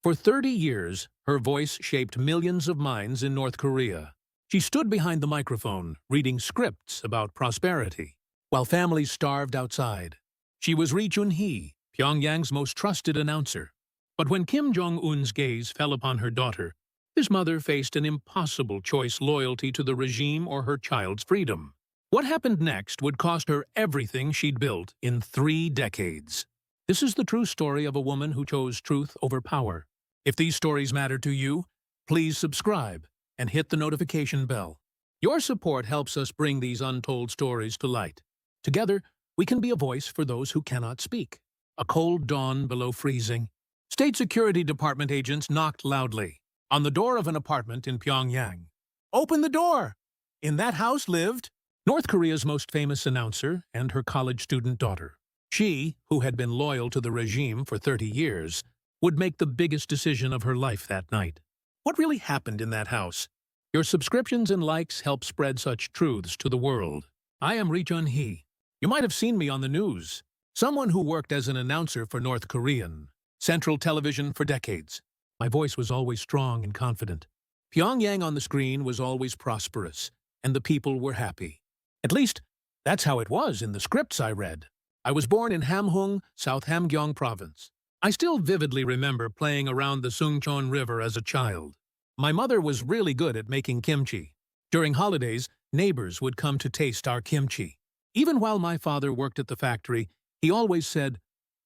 For 30 years, her voice shaped millions of minds in North Korea. She stood behind the microphone, reading scripts about prosperity, while families starved outside. She was Ri Chun-hee, Pyongyang's most trusted announcer. But when Kim Jong-un's gaze fell upon her daughter, his mother faced an impossible choice: loyalty to the regime or her child's freedom. What happened next would cost her everything she'd built in 3 decades. This is the true story of a woman who chose truth over power. If these stories matter to you, please subscribe and hit the notification bell. Your support helps us bring these untold stories to light. Together, we can be a voice for those who cannot speak. A cold dawn below freezing. State Security Department agents knocked loudly on the door of an apartment in Pyongyang. "Open the door!" In that house lived North Korea's most famous announcer and her college student daughter. She, who had been loyal to the regime for 30 years, would make the biggest decision of her life that night. What really happened in that house? Your subscriptions and likes help spread such truths to the world. I am Ri Chun-hee. You might have seen me on the news. Someone who worked as an announcer for North Korean Central Television for decades. My voice was always strong and confident. Pyongyang on the screen was always prosperous, and the people were happy. At least, that's how it was in the scripts I read. I was born in Hamhung, South Hamgyong Province. I still vividly remember playing around the Sungcheon River as a child. My mother was really good at making kimchi. During holidays, neighbors would come to taste our kimchi. Even while my father worked at the factory, he always said,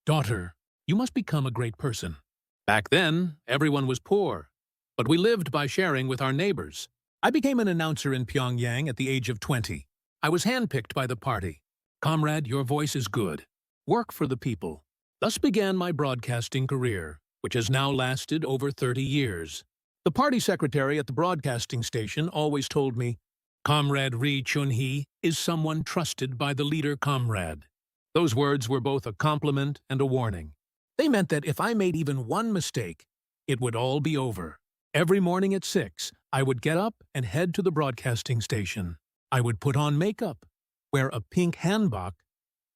"Daughter, you must become a great person." Back then, everyone was poor, but we lived by sharing with our neighbors. I became an announcer in Pyongyang at the age of 20. I was handpicked by the party. "Comrade, your voice is good. Work for the people." Thus began my broadcasting career, which has now lasted over 30 years. The party secretary at the broadcasting station always told me, "Comrade Ri Chun-hee is someone trusted by the leader, comrade." Those words were both a compliment and a warning. They meant that if I made even one mistake, it would all be over. Every morning at 6, I would get up and head to the broadcasting station. I would put on makeup, wear a pink hanbok,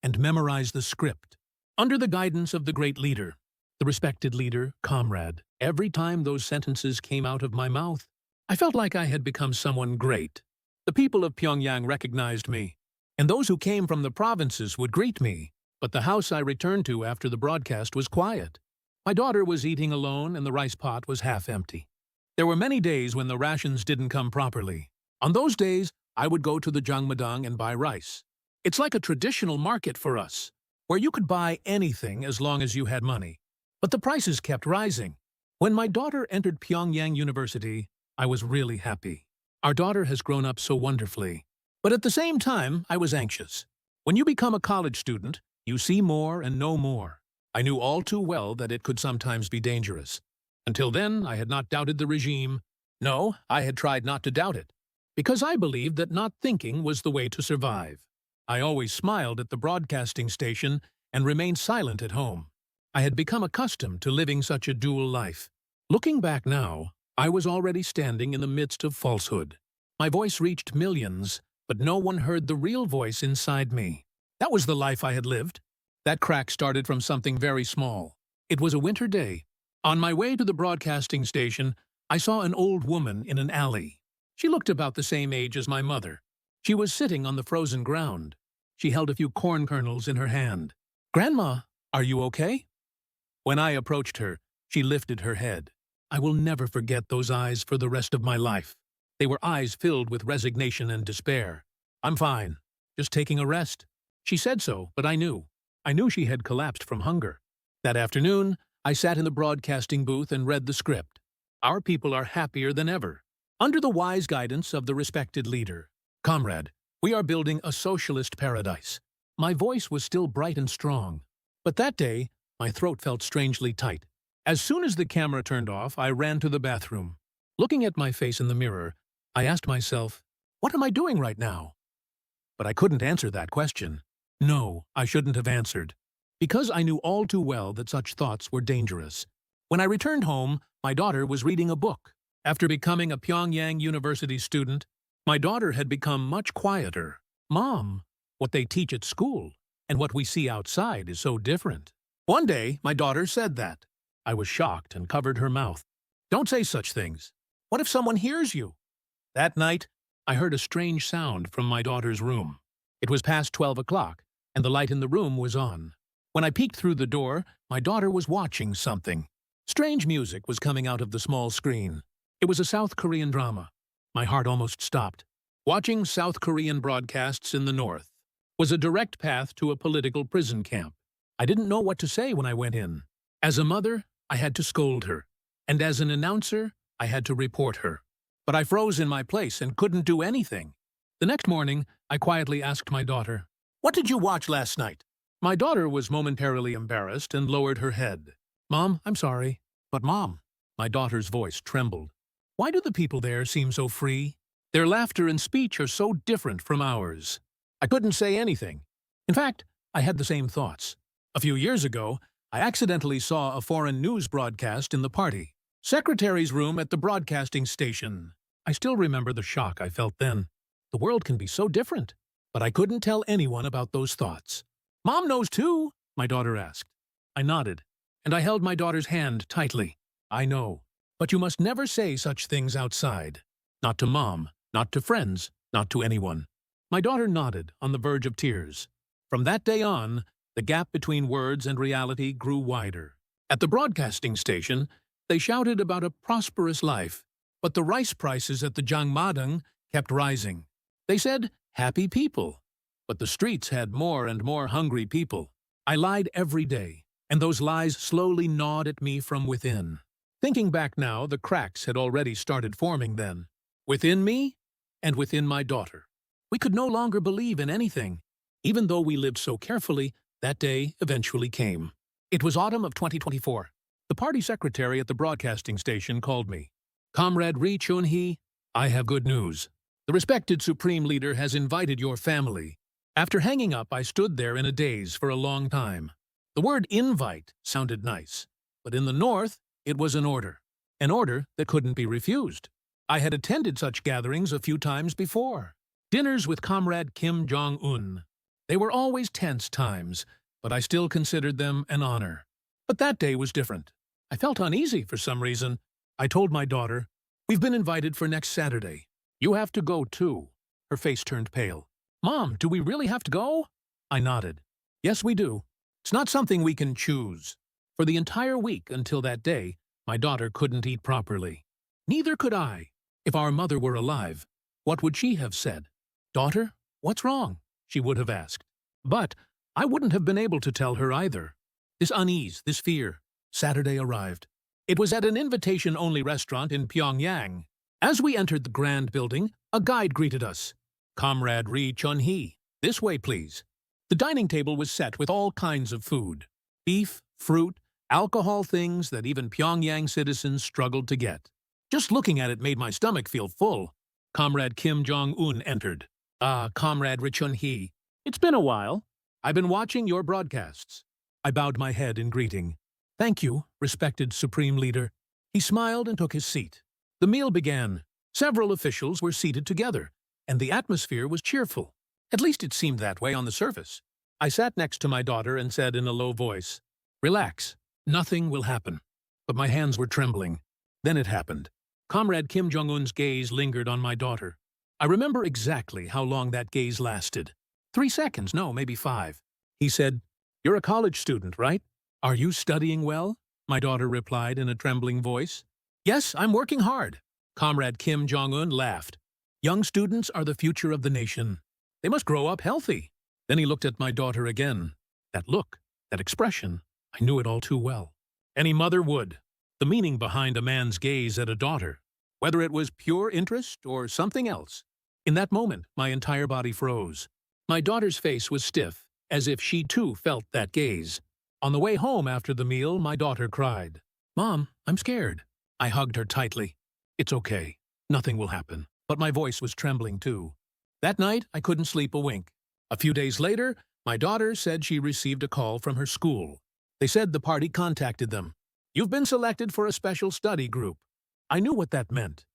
and memorize the script. Under the guidance of the great leader, the respected leader, comrade, every time those sentences came out of my mouth, I felt like I had become someone great. The people of Pyongyang recognized me, and those who came from the provinces would greet me. But the house I returned to after the broadcast was quiet. My daughter was eating alone and the rice pot was half empty. There were many days when the rations didn't come properly. On those days, I would go to the Jangmadang and buy rice. It's like a traditional market for us, where you could buy anything as long as you had money. But the prices kept rising. When my daughter entered Pyongyang University, I was really happy. Our daughter has grown up so wonderfully. But at the same time, I was anxious. When you become a college student, you see more and know more. I knew all too well that it could sometimes be dangerous. Until then, I had not doubted the regime. No, I had tried not to doubt it, because I believed that not thinking was the way to survive. I always smiled at the broadcasting station and remained silent at home. I had become accustomed to living such a dual life. Looking back now, I was already standing in the midst of falsehood. My voice reached millions, but no one heard the real voice inside me. That was the life I had lived. That crack started from something very small. It was a winter day. On my way to the broadcasting station, I saw an old woman in an alley. She looked about the same age as my mother. She was sitting on the frozen ground. She held a few corn kernels in her hand. "Grandma, are you okay?" When I approached her, she lifted her head. I will never forget those eyes for the rest of my life. They were eyes filled with resignation and despair. "I'm fine, just taking a rest." She said so, but I knew. I knew she had collapsed from hunger. That afternoon, I sat in the broadcasting booth and read the script. Our people are happier than ever. Under the wise guidance of the respected leader, "Comrade, we are building a socialist paradise." My voice was still bright and strong, but that day, my throat felt strangely tight. As soon as the camera turned off, I ran to the bathroom. Looking at my face in the mirror, I asked myself, what am I doing right now? But I couldn't answer that question. No, I shouldn't have answered, because I knew all too well that such thoughts were dangerous. When I returned home, my daughter was reading a book. After becoming a Pyongyang University student, my daughter had become much quieter. "Mom, what they teach at school and what we see outside is so different." One day, my daughter said that. I was shocked and covered her mouth. Don't say such things. What if someone hears you? That night, I heard a strange sound from my daughter's room. It was past 12 o'clock, and the light in the room was on. When I peeked through the door, my daughter was watching something. Strange music was coming out of the small screen. It was a South Korean drama. My heart almost stopped. Watching South Korean broadcasts in the North was a direct path to a political prison camp. I didn't know what to say when I went in. As a mother, I had to scold her, and as an announcer, I had to report her. But I froze in my place and couldn't do anything. The next morning, I quietly asked my daughter, "What did you watch last night?" My daughter was momentarily embarrassed and lowered her head. "Mom, I'm sorry." "But Mom," my daughter's voice trembled. "Why do the people there seem so free? Their laughter and speech are so different from ours." I couldn't say anything. In fact, I had the same thoughts. A few years ago, I accidentally saw a foreign news broadcast in the party. Secretary's room at the broadcasting station. I still remember the shock I felt then. The world can be so different. But I couldn't tell anyone about those thoughts. "Mom knows too?" my daughter asked. I nodded, and I held my daughter's hand tightly. "I know, but you must never say such things outside. Not to Mom, not to friends, not to anyone." My daughter nodded, on the verge of tears. From that day on, the gap between words and reality grew wider. At the broadcasting station, they shouted about a prosperous life, but the rice prices at the Jangmadang kept rising. They said, "happy people," but the streets had more and more hungry people. I lied every day, and those lies slowly gnawed at me from within. Thinking back now, the cracks had already started forming then. Within me, and within my daughter. We could no longer believe in anything. Even though we lived so carefully, that day eventually came. It was autumn of 2024. The party secretary at the broadcasting station called me. "Comrade Ri Chun-hee, I have good news. The respected Supreme Leader has invited your family." After hanging up, I stood there in a daze for a long time. The word invite sounded nice, but in the North, it was an order that couldn't be refused. I had attended such gatherings a few times before. Dinners with Comrade Kim Jong-un. They were always tense times, but I still considered them an honor. But that day was different. I felt uneasy for some reason. I told my daughter, "We've been invited for next Saturday. You have to go too." Her face turned pale. "Mom, do we really have to go?" I nodded. "Yes, we do. It's not something we can choose." For the entire week until that day, my daughter couldn't eat properly. Neither could I. If our mother were alive, what would she have said? "Daughter, what's wrong?" she would have asked. But I wouldn't have been able to tell her either. This unease, this fear. Saturday arrived. It was at an invitation-only restaurant in Pyongyang. As we entered the grand building, a guide greeted us. "Comrade Ri Chun-hee, this way, please." The dining table was set with all kinds of food. Beef, fruit, alcohol, things that even Pyongyang citizens struggled to get. Just looking at it made my stomach feel full. Comrade Kim Jong-un entered. "Ah, Comrade Ri Chun-hee, it's been a while. I've been watching your broadcasts." I bowed my head in greeting. "Thank you, respected Supreme Leader." He smiled and took his seat. The meal began. Several officials were seated together, and the atmosphere was cheerful. At least it seemed that way on the surface. I sat next to my daughter and said in a low voice, "Relax, nothing will happen." But my hands were trembling. Then it happened. Comrade Kim Jong-un's gaze lingered on my daughter. I remember exactly how long that gaze lasted. 3 seconds, no, maybe 5. He said, "You're a college student, right? Are you studying well?" My daughter replied in a trembling voice. "Yes, I'm working hard." Comrade Kim Jong-un laughed. "Young students are the future of the nation. They must grow up healthy." Then he looked at my daughter again. That look, that expression, I knew it all too well. Any mother would. The meaning behind a man's gaze at a daughter, whether it was pure interest or something else. In that moment, my entire body froze. My daughter's face was stiff, as if she too felt that gaze. On the way home after the meal, my daughter cried. "Mom, I'm scared." I hugged her tightly. "It's okay. Nothing will happen." But my voice was trembling too. That night, I couldn't sleep a wink. A few days later, my daughter said she received a call from her school. They said the party contacted them. "You've been selected for a special study group." I knew what that meant.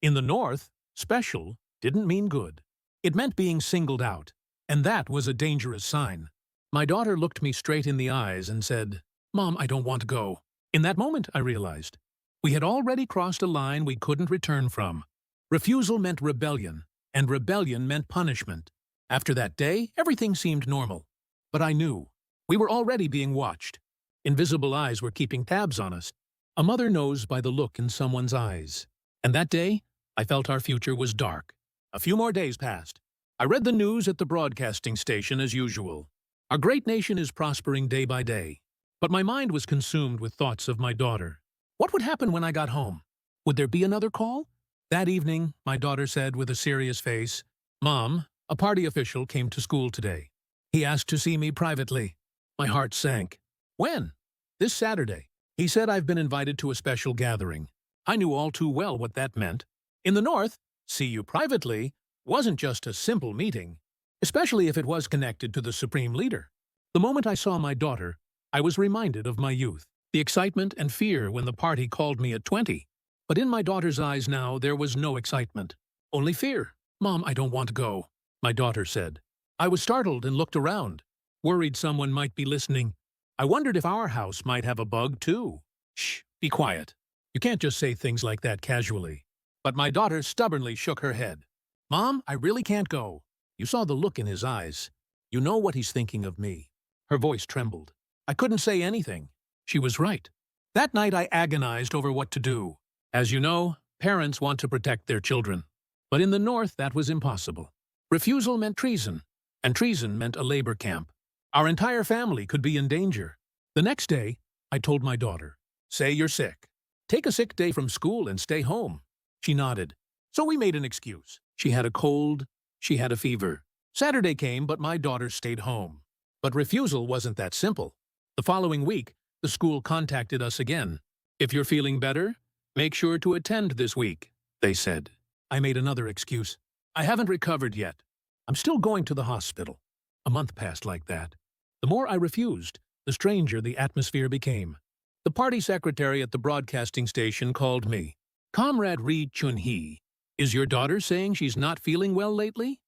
In the North, special didn't mean good. It meant being singled out, and that was a dangerous sign. My daughter looked me straight in the eyes and said, "Mom, I don't want to go." In that moment, I realized, we had already crossed a line we couldn't return from. Refusal meant rebellion, and rebellion meant punishment. After that day, everything seemed normal. But I knew. We were already being watched. Invisible eyes were keeping tabs on us. A mother knows by the look in someone's eyes. And that day, I felt our future was dark. A few more days passed. I read the news at the broadcasting station as usual. Our great nation is prospering day by day. But my mind was consumed with thoughts of my daughter. What would happen when I got home? Would there be another call? That evening, my daughter said with a serious face, "Mom, a party official came to school today. He asked to see me privately." My heart sank. "When?" "This Saturday. He said I've been invited to a special gathering." I knew all too well what that meant. In the North, "see you privately" wasn't just a simple meeting, especially if it was connected to the supreme leader. The moment I saw my daughter, I was reminded of my youth, the excitement and fear when the party called me at 20. But in my daughter's eyes now, there was no excitement, only fear. "Mom, I don't want to go," my daughter said. I was startled and looked around, worried someone might be listening. I wondered if our house might have a bug, too. "Shh, be quiet. You can't just say things like that casually." But my daughter stubbornly shook her head. "Mom, I really can't go." You saw the look in his eyes. "You know what he's thinking of me." Her voice trembled. I couldn't say anything. She was right. That night I agonized over what to do. As you know, parents want to protect their children. But in the North, that was impossible. Refusal meant treason, and treason meant a labor camp. Our entire family could be in danger. The next day, I told my daughter, "Say you're sick. Take a sick day from school and stay home." She nodded. So we made an excuse. She had a cold. She had a fever. Saturday came, but my daughter stayed home. But refusal wasn't that simple. The following week, the school contacted us again. "If you're feeling better, make sure to attend this week," they said. I made another excuse. "I haven't recovered yet. I'm still going to the hospital." A month passed like that. The more I refused, the stranger the atmosphere became. The party secretary at the broadcasting station called me. "Comrade Ri Chun-hee, is your daughter saying she's not feeling well lately?"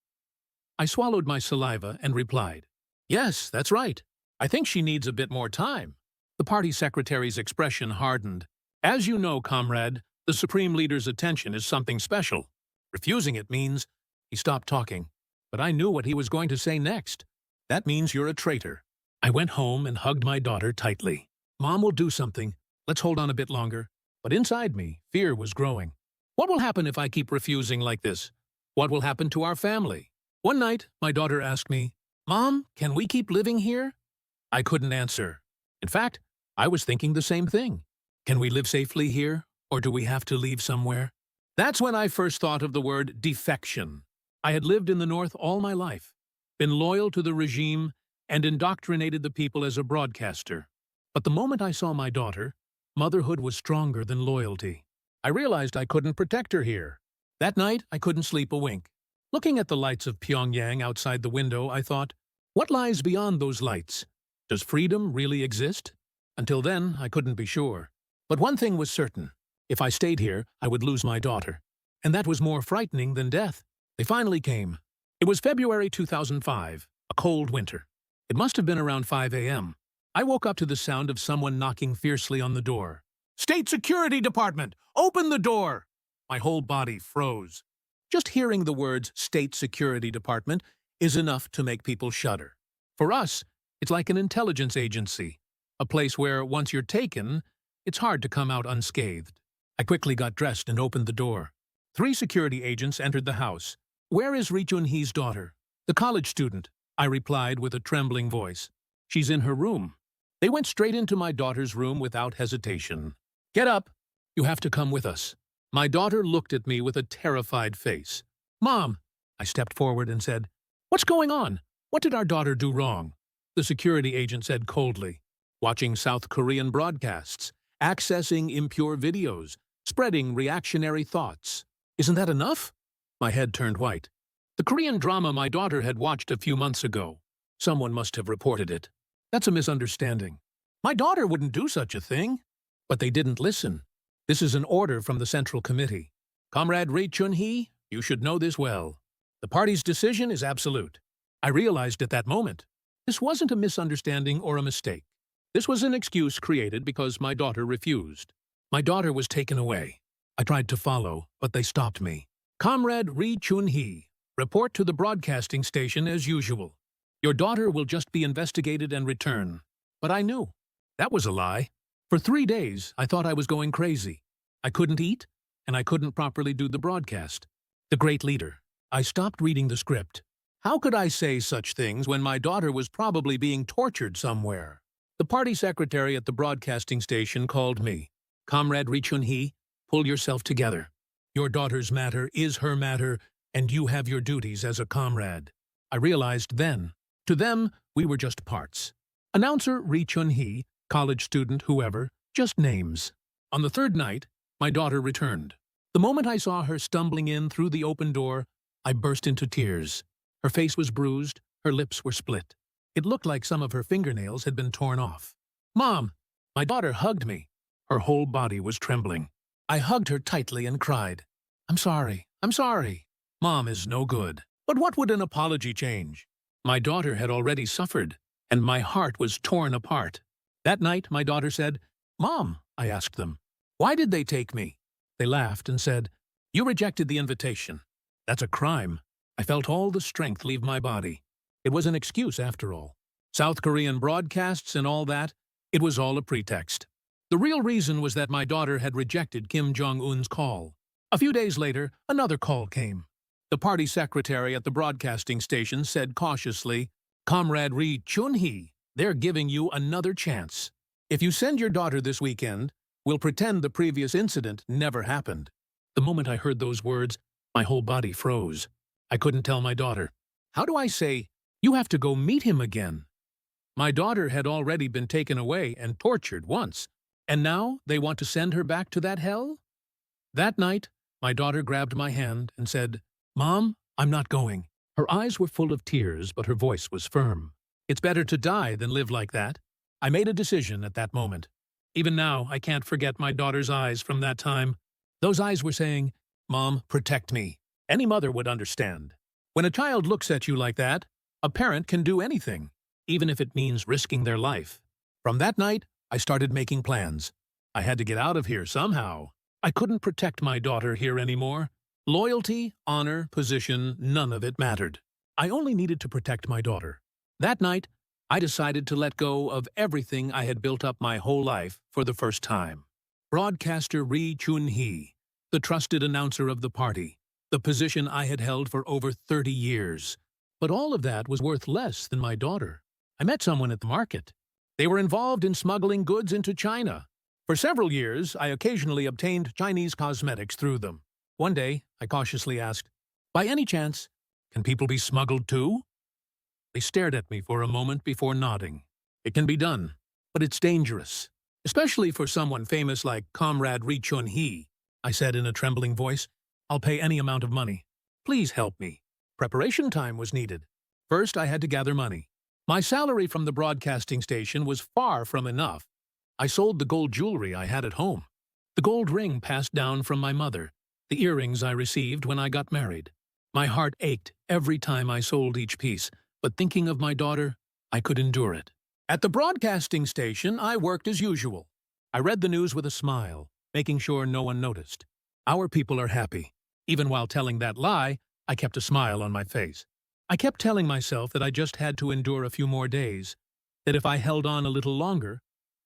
I swallowed my saliva and replied, "Yes, that's right. I think she needs a bit more time." The party secretary's expression hardened. "As you know, comrade, the supreme leader's attention is something special. Refusing it means—" He stopped talking, but I knew what he was going to say next. "That means you're a traitor." I went home and hugged my daughter tightly. "Mom will do something. Let's hold on a bit longer." But inside me, fear was growing. What will happen if I keep refusing like this? What will happen to our family? One night, my daughter asked me, "Mom, can we keep living here?" I couldn't answer. In fact, I was thinking the same thing. Can we live safely here, or do we have to leave somewhere? That's when I first thought of the word defection. I had lived in the North all my life, been loyal to the regime, and indoctrinated the people as a broadcaster. But the moment I saw my daughter, motherhood was stronger than loyalty. I realized I couldn't protect her here. That night, I couldn't sleep a wink. Looking at the lights of Pyongyang outside the window, I thought, what lies beyond those lights? Does freedom really exist? Until then, I couldn't be sure. But one thing was certain. If I stayed here, I would lose my daughter. And that was more frightening than death. They finally came. It was February 2005, a cold winter. It must have been around 5 a.m. I woke up to the sound of someone knocking fiercely on the door. "State Security Department! Open the door!" My whole body froze. Just hearing the words State Security Department is enough to make people shudder. For us, it's like an intelligence agency, a place where, once you're taken, it's hard to come out unscathed. I quickly got dressed and opened the door. 3 security agents entered the house. "Where is Ri Chun-hee's daughter?" "The college student," I replied with a trembling voice. "She's in her room." They went straight into my daughter's room without hesitation. "Get up. You have to come with us." My daughter looked at me with a terrified face. "Mom," I stepped forward and said, "What's going on? What did our daughter do wrong?" The security agent said coldly, "Watching South Korean broadcasts, accessing impure videos, spreading reactionary thoughts. Isn't that enough?" My head turned white. The Korean drama my daughter had watched a few months ago. Someone must have reported it. That's a misunderstanding. My daughter wouldn't do such a thing. But they didn't listen. This is an order from the Central Committee. Comrade Ri Chun-hee, you should know this well. The party's decision is absolute. I realized at that moment, this wasn't a misunderstanding or a mistake. This was an excuse created because my daughter refused. My daughter was taken away. I tried to follow, but they stopped me. Comrade Ri Chun-hee, report to the broadcasting station as usual. Your daughter will just be investigated and return. But I knew. That was a lie. For 3 days, I thought I was going crazy. I couldn't eat, and I couldn't properly do the broadcast. The great leader. I stopped reading the script. How could I say such things when my daughter was probably being tortured somewhere? The party secretary at the broadcasting station called me. Comrade Ri Chun-hee, pull yourself together. Your daughter's matter is her matter, and you have your duties as a comrade. I realized then, to them, we were just parts. Announcer Ri Chun-hee, college student, whoever, just names. On the third night, my daughter returned. The moment I saw her stumbling in through the open door, I burst into tears. Her face was bruised, her lips were split. It looked like some of her fingernails had been torn off. Mom! My daughter hugged me. Her whole body was trembling. I hugged her tightly and cried, I'm sorry, I'm sorry. Mom is no good. But what would an apology change? My daughter had already suffered, and my heart was torn apart. That night, my daughter said, Mom, I asked them, why did they take me? They laughed and said, you rejected the invitation. That's a crime. I felt all the strength leave my body. It was an excuse after all. South Korean broadcasts and all that, it was all a pretext. The real reason was that my daughter had rejected Kim Jong-un's call. A few days later, another call came. The party secretary at the broadcasting station said cautiously, Comrade Ri Chun-hee, they're giving you another chance. If you send your daughter this weekend, we'll pretend the previous incident never happened. The moment I heard those words, my whole body froze. I couldn't tell my daughter. How do I say, you have to go meet him again? My daughter had already been taken away and tortured once, and now they want to send her back to that hell? That night, my daughter grabbed my hand and said, Mom, I'm not going. Her eyes were full of tears, but her voice was firm. It's better to die than live like that. I made a decision at that moment. Even now, I can't forget my daughter's eyes from that time. Those eyes were saying, Mom, protect me. Any mother would understand. When a child looks at you like that, a parent can do anything, even if it means risking their life. From that night, I started making plans. I had to get out of here somehow. I couldn't protect my daughter here anymore. Loyalty, honor, position, none of it mattered. I only needed to protect my daughter. That night, I decided to let go of everything I had built up my whole life for the first time. Broadcaster Ri Chun-hee, the trusted announcer of the party, the position I had held for over 30 years. But all of that was worth less than my daughter. I met someone at the market. They were involved in smuggling goods into China. For several years, I occasionally obtained Chinese cosmetics through them. One day, I cautiously asked, by any chance, can people be smuggled too? They stared at me for a moment before nodding. It can be done, but it's dangerous, especially for someone famous like Comrade Ri Chun-hee. I said in a trembling voice, I'll pay any amount of money. Please help me. Preparation time was needed. First, I had to gather money. My salary from the broadcasting station was far from enough. I sold the gold jewelry I had at home, the gold ring passed down from my mother, the earrings I received when I got married. My heart ached every time I sold each piece, but thinking of my daughter, I could endure it. At the broadcasting station, I worked as usual. I read the news with a smile, making sure no one noticed. Our people are happy. Even while telling that lie, I kept a smile on my face. I kept telling myself that I just had to endure a few more days, that if I held on a little longer,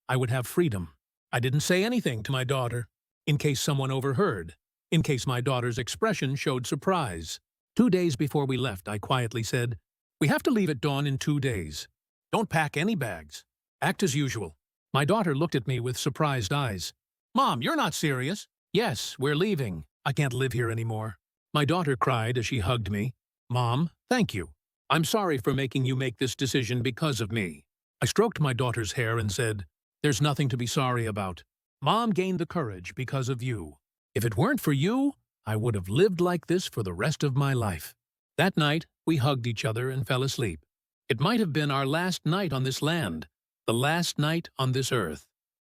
I would have freedom. I didn't say anything to my daughter, in case someone overheard, in case my daughter's expression showed surprise. 2 days before we left, I quietly said, we have to leave at dawn in 2 days. Don't pack any bags. Act as usual. My daughter looked at me with surprised eyes. Mom, you're not serious. Yes, we're leaving. I can't live here anymore. My daughter cried as she hugged me. Mom, thank you. I'm sorry for making you make this decision because of me. I stroked my daughter's hair and said, there's nothing to be sorry about. Mom gained the courage because of you. If it weren't for you, I would have lived like this for the rest of my life. That night, we hugged each other and fell asleep. It might have been our last night on this land, the last night on this earth.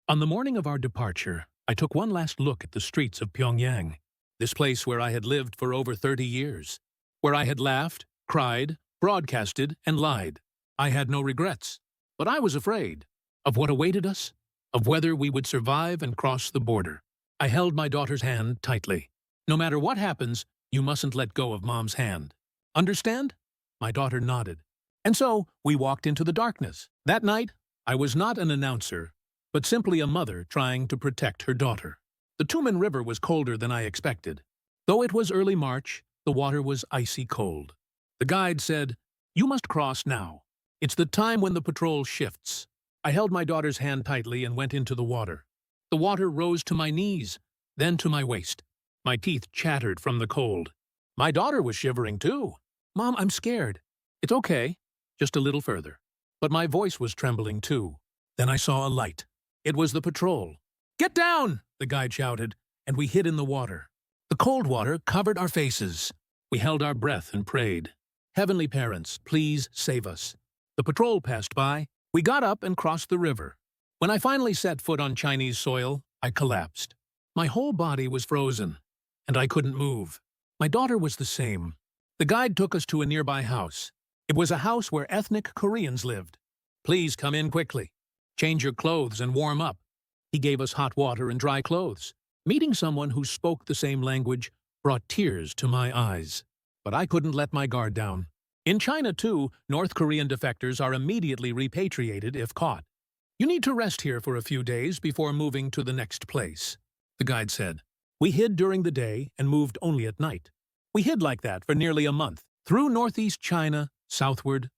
On the morning of our departure, I took one last look at the streets of Pyongyang, this place where I had lived for over 30 years, where I had laughed, cried, broadcasted, and lied. I had no regrets, but I was afraid. of what awaited us, of whether we would survive and cross the border. I held my daughter's hand tightly. No matter what happens, you mustn't let go of Mom's hand. Understand? My daughter nodded. And so, we walked into the darkness. That night, I was not an announcer, but simply a mother trying to protect her daughter. The Tumen River was colder than I expected. Though it was early March, the water was icy cold. The guide said, "You must cross now. It's the time when the patrol shifts." I held my daughter's hand tightly and went into the water. The water rose to my knees, then to my waist. My teeth chattered from the cold. My daughter was shivering too. "Mom, I'm scared." "It's okay, just a little further." But my voice was trembling too. Then I saw a light. It was the patrol. "Get down!" the guide shouted, and we hid in the water. The cold water covered our faces. We held our breath and prayed. "Heavenly Parents, please save us." The patrol passed by. We got up and crossed the river. When I finally set foot on Chinese soil, I collapsed. My whole body was frozen, and I couldn't move. My daughter was the same. The guide took us to a nearby house. It was a house where ethnic Koreans lived. "Please come in quickly. Change your clothes and warm up." He gave us hot water and dry clothes. Meeting someone who spoke the same language brought tears to my eyes. But I couldn't let my guard down. In China, too, North Korean defectors are immediately repatriated if caught. "You need to rest here for a few days before moving to the next place," the guide said. We hid during the day and moved only at night. We hid like that for nearly a month, through northeast China, southward.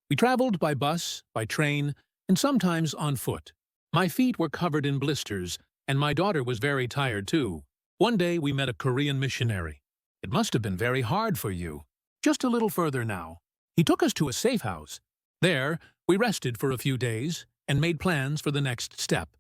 We traveled by bus, by train, and sometimes on foot. My feet were covered in blisters, and my daughter was very tired too. One day we met a Korean missionary. "It must have been very hard for you. Just a little further now." He took us to a safe house. There, we rested for a few days and made plans for the next step.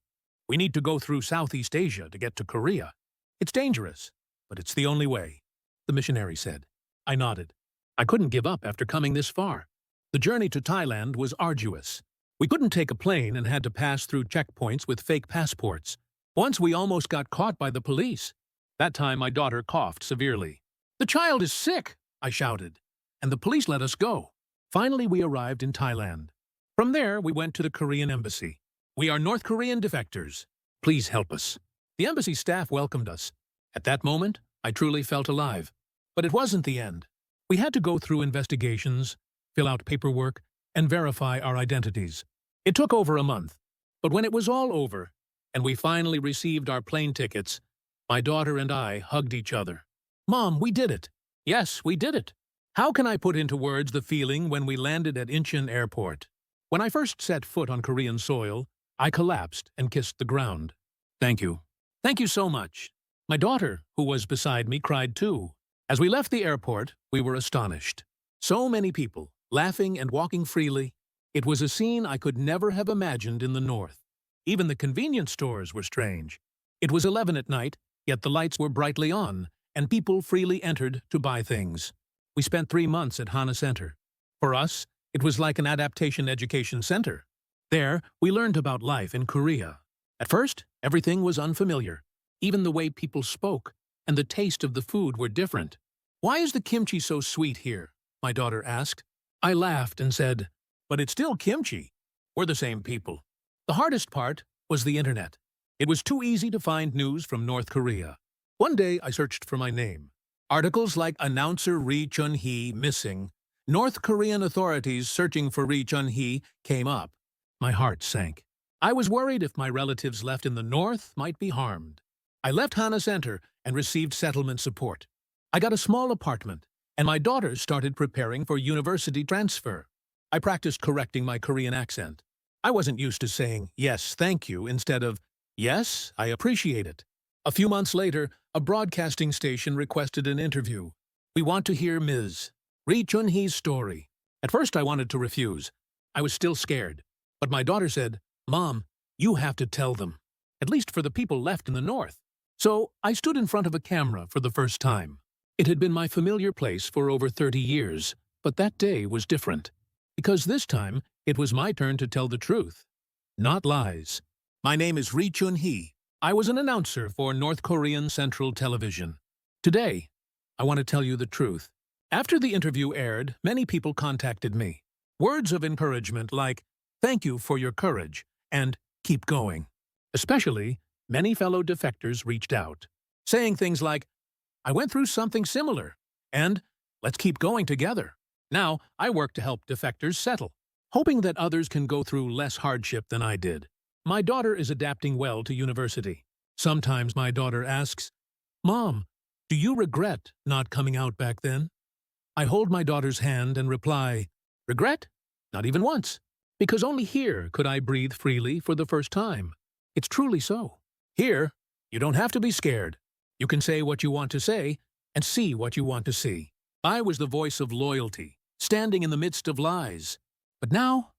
"We need to go through Southeast Asia to get to Korea. It's dangerous, but it's the only way," the missionary said. I nodded. I couldn't give up after coming this far. The journey to Thailand was arduous. We couldn't take a plane and had to pass through checkpoints with fake passports. Once we almost got caught by the police. That time my daughter coughed severely. "The child is sick!" I shouted, and the police let us go. Finally, we arrived in Thailand. From there, we went to the Korean embassy. "We are North Korean defectors. Please help us." The embassy staff welcomed us. At that moment, I truly felt alive. But it wasn't the end. We had to go through investigations, fill out paperwork, and verify our identities. It took over a month. But when it was all over, and we finally received our plane tickets, my daughter and I hugged each other. "Mom, we did it." "Yes, we did it." How can I put into words the feeling when we landed at Incheon Airport? When I first set foot on Korean soil, I collapsed and kissed the ground. "Thank you. Thank you so much." My daughter, who was beside me, cried too. As we left the airport, we were astonished. So many people, laughing and walking freely. It was a scene I could never have imagined in the North. Even the convenience stores were strange. It was 11 at night, yet the lights were brightly on, and people freely entered to buy things. We spent 3 months at Hana Center. For us, it was like an adaptation education center. There, we learned about life in Korea. At first, everything was unfamiliar. Even the way people spoke and the taste of the food were different. "Why is the kimchi so sweet here?" my daughter asked. I laughed and said, "But it's still kimchi. We're the same people." The hardest part was the internet. It was too easy to find news from North Korea. One day, I searched for my name. Articles like "Announcer Ri Chun-hee missing," "North Korean authorities searching for Ri Chun-hee" came up. My heart sank. I was worried if my relatives left in the North might be harmed. I left Hana Center and received settlement support. I got a small apartment, and my daughter started preparing for university transfer. I practiced correcting my Korean accent. I wasn't used to saying, "Yes, thank you," instead of, "Yes, I appreciate it." A few months later, a broadcasting station requested an interview. "We want to hear Ms. Ri Chun-hee's story." At first, I wanted to refuse. I was still scared. But my daughter said, "Mom, you have to tell them, at least for the people left in the North." So I stood in front of a camera for the first time. It had been my familiar place for over 30 years, but that day was different. Because this time, it was my turn to tell the truth, not lies. My name is Ri Chun-hee. I was an announcer for North Korean Central Television. Today, I want to tell you the truth. After the interview aired, many people contacted me. Words of encouragement like, Thank you for your courage, and keep going. Especially, many fellow defectors reached out, saying things like, I went through something similar, and let's keep going together. Now, I work to help defectors settle, hoping that others can go through less hardship than I did. My daughter is adapting well to university. Sometimes my daughter asks, Mom, do you regret not coming out back then? I hold my daughter's hand and reply, Regret? Not even once. Because only here could I breathe freely for the first time. It's truly so. Here, you don't have to be scared. You can say what you want to say and see what you want to see. I was the voice of loyalty, standing in the midst of lies. But now,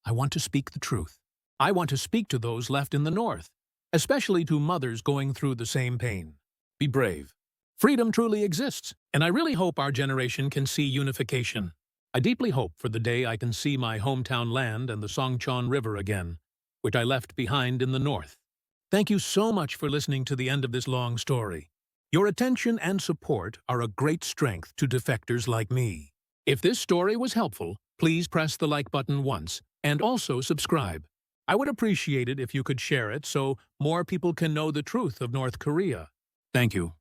I want to speak the truth. I want to speak to those left in the North, especially to mothers going through the same pain. Be brave. Freedom truly exists, and I really hope our generation can see unification. I deeply hope for the day I can see my hometown land and the Songchon River again, which I left behind in the North. Thank you so much for listening to the end of this long story. Your attention and support are a great strength to defectors like me. If this story was helpful, please press the like button once, and also subscribe. I would appreciate it if you could share it so more people can know the truth of North Korea. Thank you.